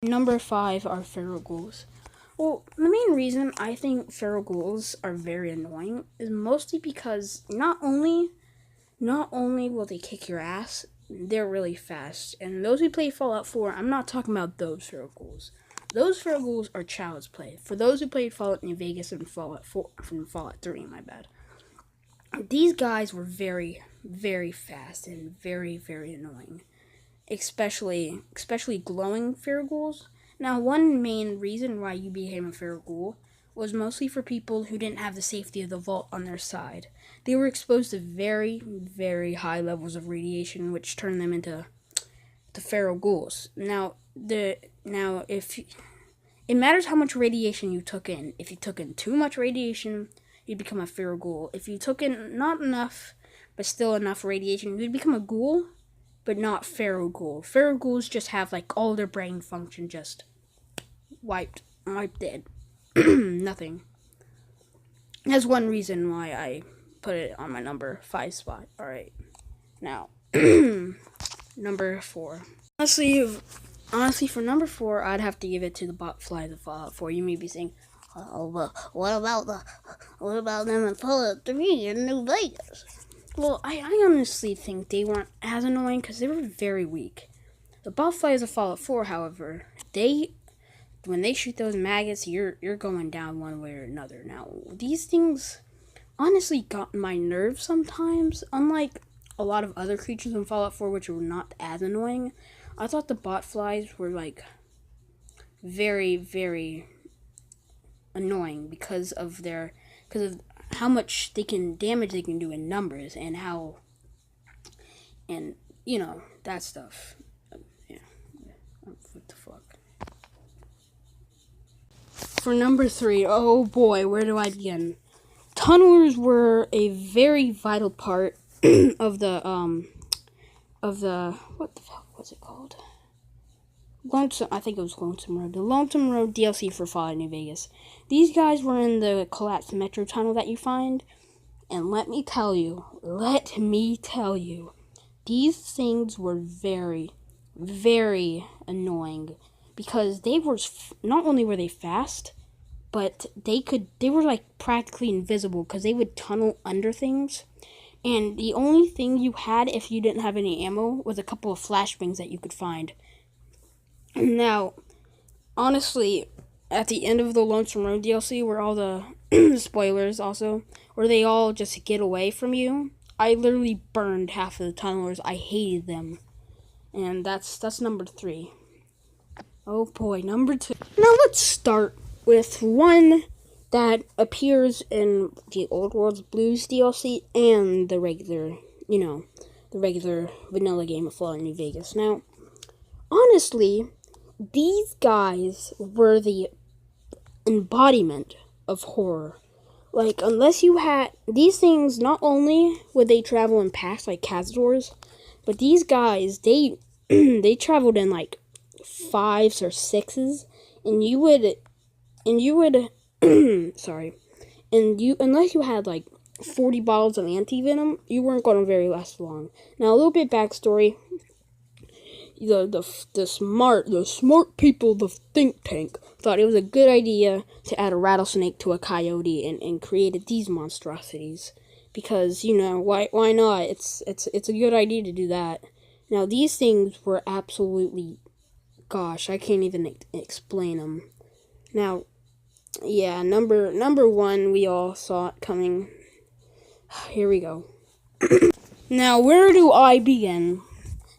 Number 5 are feral ghouls. Well, the main reason I think feral ghouls are very annoying is mostly because not only will they kick your ass, they're really fast. And those who play Fallout 4, I'm not talking about those feral ghouls. Those feral ghouls are child's play. For those who played Fallout New Vegas and Fallout 4 from Fallout 3, my bad. These guys were very, very fast and very, very annoying. Especially glowing feral ghouls. Now, one main reason why you became a feral ghoul was mostly for people who didn't have the safety of the vault on their side. They were exposed to very, very high levels of radiation, which turned them into feral ghouls. Now, if it matters how much radiation you took in. If you took in too much radiation, you'd become a feral ghoul. If you took in not enough, but still enough radiation, you'd become a ghoul, but not feral ghoul. Feral ghouls just have like all their brain function just wiped dead. Nothing. That's one reason why I put it on my number 5 spot. Alright. Now, number 4. Honestly, for number 4, I'd have to give it to the botflies of Fallout 4. You may be saying, oh, well, what about them in Fallout 3 in New Vegas? Well, I honestly think they weren't as annoying because they were very weak. The botflies of Fallout 4, however, when they shoot those maggots, you're going down one way or another. Now, these things honestly got my nerves sometimes. Unlike a lot of other creatures in Fallout 4, which were not as annoying, I thought the botflies were like very, very annoying because of how much damage they can do in numbers and that stuff. Yeah. What the fuck? For number 3, oh boy, where do I begin? Tunnelers were a very vital part of the what the fuck was it called? I think it was Lonesome Road. The Lonesome Road DLC for Fallout New Vegas. These guys were in the collapsed metro tunnel that you find, and let me tell you, these things were very, very annoying because they were not only were they fast, but they were like practically invisible because they would tunnel under things. And the only thing you had if you didn't have any ammo was a couple of flashbangs that you could find. Now, honestly, at the end of the Lonesome Road DLC, where all the spoilers also, where they all just get away from you, I literally burned half of the tunnelers. I hated them. And that's number 3. Oh boy, number 2. Now let's start with one that appears in the Old World's Blues DLC and the regular vanilla game of Fallout New Vegas. Now, honestly, these guys were the embodiment of horror. Like, unless you had these things, not only would they travel in packs like cazadors, but these guys, they traveled in like 5s or 6s, and you would unless you had like 40 bottles of anti-venom, you weren't going to very last long. Now, a little bit backstory. The smart people, the think tank, thought it was a good idea to add a rattlesnake to a coyote and created these monstrosities. Because, why not? It's a good idea to do that. Now, these things were absolutely, gosh, I can't even explain them. Now, yeah, number 1, we all saw it coming. Here we go. Now, where do I begin?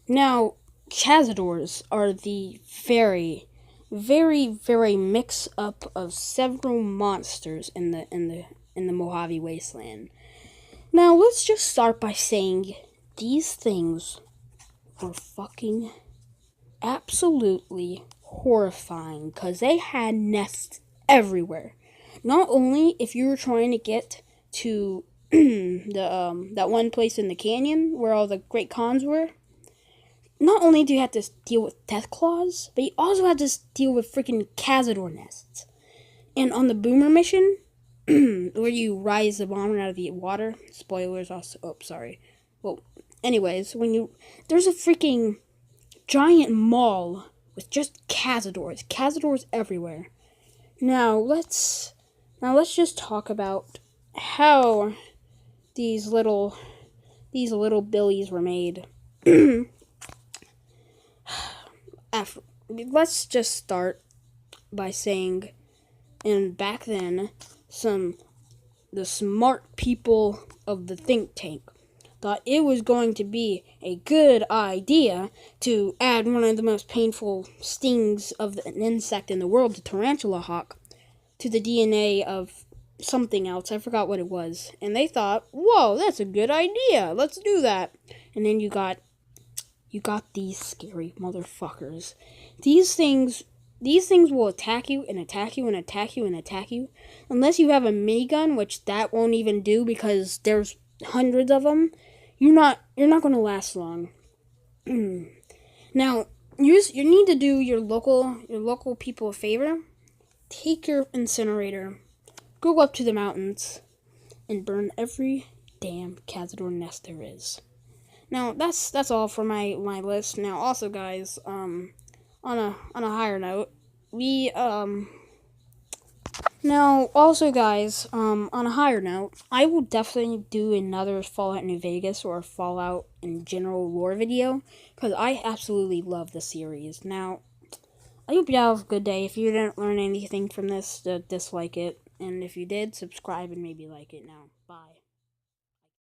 Now, cazadors are the very, very, very mix up of several monsters in the Mojave Wasteland. Now, let's just start by saying these things were fucking absolutely horrifying because they had nests everywhere. Not only if you were trying to get to that one place in the canyon where all the great cons were, not only do you have to deal with death claws, but you also have to deal with freaking cazador nests. And on the boomer mission, where you rise the bomber out of the water, spoilers also, sorry. Well, anyways, there's a freaking giant maul with just Cazadors. Cazadors everywhere. Now let's just talk about how these little billies were made. Let's just start by saying, and back then, the smart people of the think tank thought it was going to be a good idea to add one of the most painful stings of an insect in the world, the tarantula hawk, to the DNA of something else. I forgot what it was. And they thought, whoa, that's a good idea. Let's do that. And then you got these scary motherfuckers. These things will attack you and attack you and attack you and attack you. Unless you have a minigun, which that won't even do because there's hundreds of them. You're not going to last long. Now, you need to do your local people a favor. Take your incinerator, go up to the mountains, and burn every damn Cazador nest there is. Now, that's all for my list. Now, also, guys, on a higher note, on a higher note, I will definitely do another Fallout New Vegas or Fallout in general lore video, because I absolutely love the series. Now, I hope you have a good day. If you didn't learn anything from this, dislike it. And if you did, subscribe and maybe like it now. Bye.